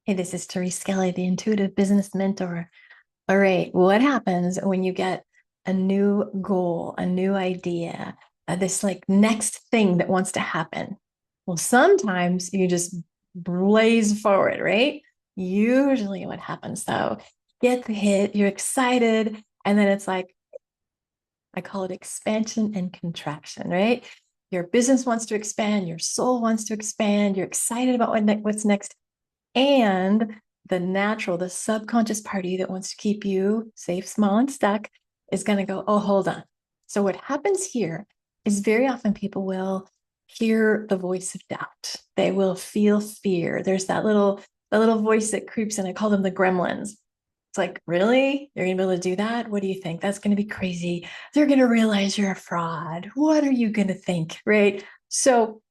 Hey, this is Therese Skelly, the intuitive business mentor. All right, what happens when you get a new goal, a new idea, this like next thing that wants to happen? Well, sometimes you just blaze forward, right? Usually, what happens though, get the hit, you're excited, and then it's like, I call it expansion and contraction, right? Your business wants to expand, your soul wants to expand, you're excited about what's next. And the natural, the subconscious part of you that wants to keep you safe, small, and stuck is going to go, oh, hold on. So, what happens here is very often people will hear the voice of doubt. They will feel fear. There's that little voice that creeps in. I call them the gremlins. It's like, really? You're going to be able to do that? What do you think? That's going to be crazy. They're going to realize you're a fraud. What are you going to think? Right. So,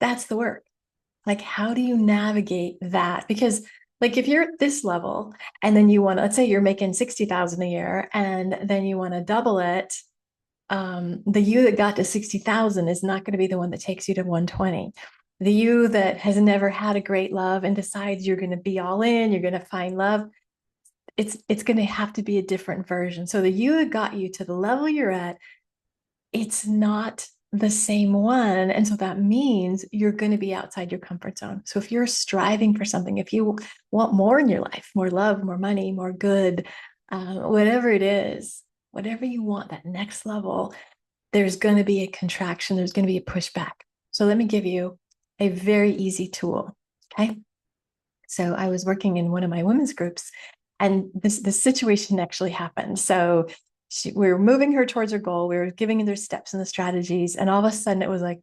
that's the work. Like, how do you navigate that? Because like if you're at this level and then you want to, let's say you're making 60,000 a year and then you want to double it, the you that got to 60,000 is not going to be the one that takes you to 120. The you that has never had a great love and decides you're going to be all in, you're going to find love, it's going to have to be a different version. So the you that got you to the level you're at, it's not the same one. And so that means you're going to be outside your comfort zone. So if you're striving for something, if you want more in your life, more love, more money, more good, whatever it is, whatever you want, that next level, there's going to be a contraction, there's going to be a pushback. So let me give you a very easy tool. Okay. So I was working in one of my women's groups, and this situation actually happened. So we were moving her towards her goal. We were giving her steps and the strategies, and all of a sudden it was like,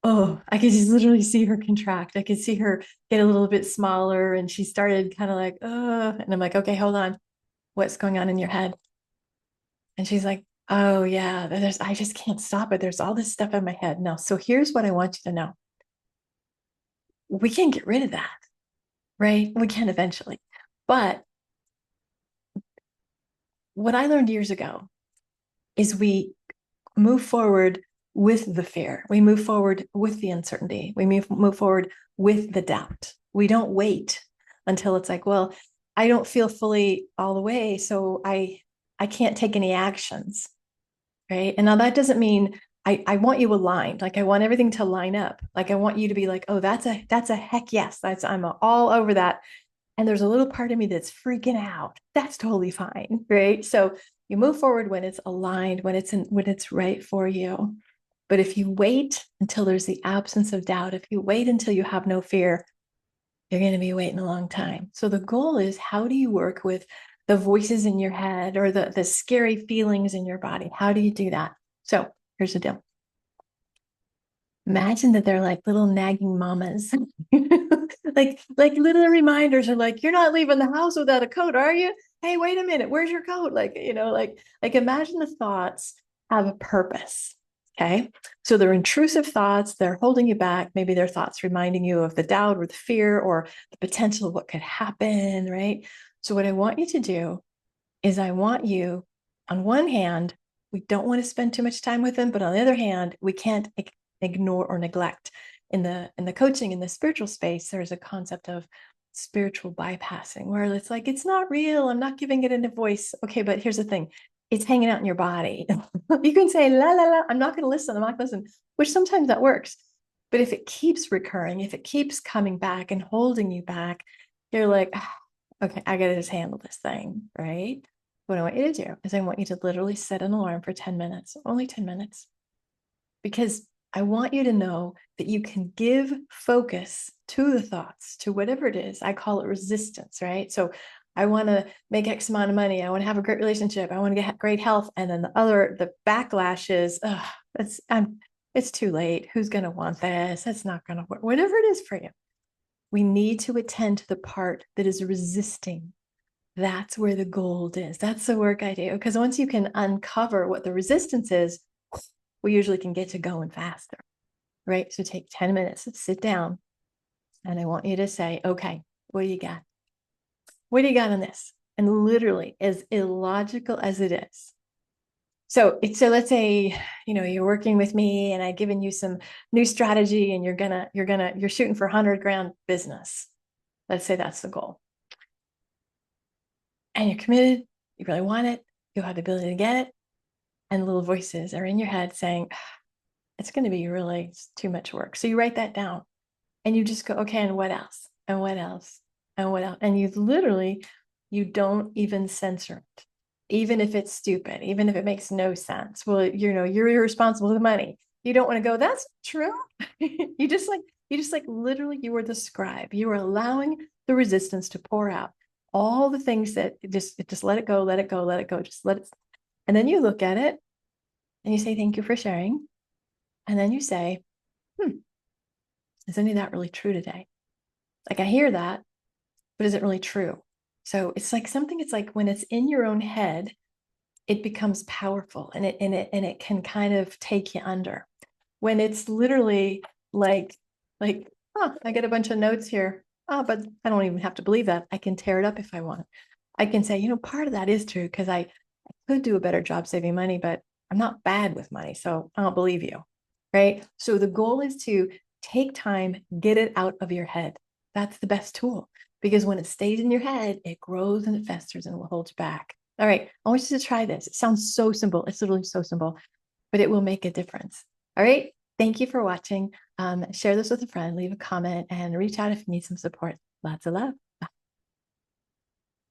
oh, I could just literally see her contract. I could see her get a little bit smaller, and she started kind of like, and I'm like, okay, hold on, what's going on in your head? And she's like, oh yeah, I just can't stop it. There's all this stuff in my head. No, so here's what I want you to know. We can get rid of that, right? We can eventually. But what I learned years ago is we move forward with the fear. We move forward with the uncertainty. We move forward with the doubt. We don't wait until it's like, well, I don't feel fully all the way, so I can't take any actions, right? And now that doesn't mean I want you aligned. Like I want everything to line up. Like I want you to be like, oh, that's a heck yes. I'm all over that. And there's a little part of me that's freaking out. That's totally fine, right? So you move forward when it's aligned, when it's right for you. But if you wait until there's the absence of doubt, if you wait until you have no fear, you're going to be waiting a long time. So the goal is, how do you work with the voices in your head or the scary feelings in your body? How do you do that? So here's the deal. Imagine that they're like little nagging mamas. like little reminders are like, you're not leaving the house without a coat, are you? Hey, wait a minute, where's your coat? Like imagine the thoughts have a purpose. Okay. So they're intrusive thoughts, they're holding you back. Maybe they're thoughts reminding you of the doubt or the fear or the potential of what could happen, right? So what I want you to do is I want you, on one hand, we don't want to spend too much time with them, but on the other hand, we can't ignore or neglect. In the coaching, in the spiritual space, there's a concept of spiritual bypassing where it's like, it's not real, I'm not giving it a voice. Okay, but here's the thing, it's hanging out in your body. You can say la la la, I'm not going to listen, I'm not going to listen, which sometimes that works. But if it keeps recurring, if it keeps coming back and holding you back, you're like, okay, I got to just handle this thing, right? What I want you to do is I want you to literally set an alarm for 10 minutes, only 10 minutes, because I want you to know that you can give focus to the thoughts, to whatever it is. I call it resistance, right? So I want to make X amount of money. I want to have a great relationship. I want to get great health. And then the backlash is, it's too late. Who's going to want this? That's not going to work. Whatever it is for you, we need to attend to the part that is resisting. That's where the gold is. That's the work I do. Because once you can uncover what the resistance is, we usually can get to going faster, right? So take 10 minutes, sit down, and I want you to say, okay, what do you got? What do you got on this? And literally, as illogical as it is. So let's say, you're working with me and I've given you some new strategy and you're shooting for 100 grand business. Let's say that's the goal. And you're committed, you really want it, you have the ability to get it. And little voices are in your head saying, it's going to be really too much work. So you write that down and you just go, okay, and what else? And what else? And what else? And you literally, you don't even censor it, even if it's stupid, even if it makes no sense. Well, you're irresponsible with money. You don't want to go, that's true. you just like literally, you were the scribe. You were allowing the resistance to pour out all the things that just let it go, let it go, let it go, just let it. And then you look at it and you say, thank you for sharing. And then you say, is any of that really true today? Like I hear that, but is it really true? So it's like something, it's like when it's in your own head, it becomes powerful and it can kind of take you under. When it's literally like, oh, I get a bunch of notes here. Oh, but I don't even have to believe that. I can tear it up if I want. I can say, part of that is true because I could do a better job saving money, but I'm not bad with money. So I don't believe you. Right. So the goal is to take time, get it out of your head. That's the best tool because when it stays in your head, it grows and it festers and it will hold you back. All right. I want you to try this. It sounds so simple. It's literally so simple, but it will make a difference. All right. Thank you for watching. Share this with a friend, leave a comment, and reach out if you need some support. Lots of love.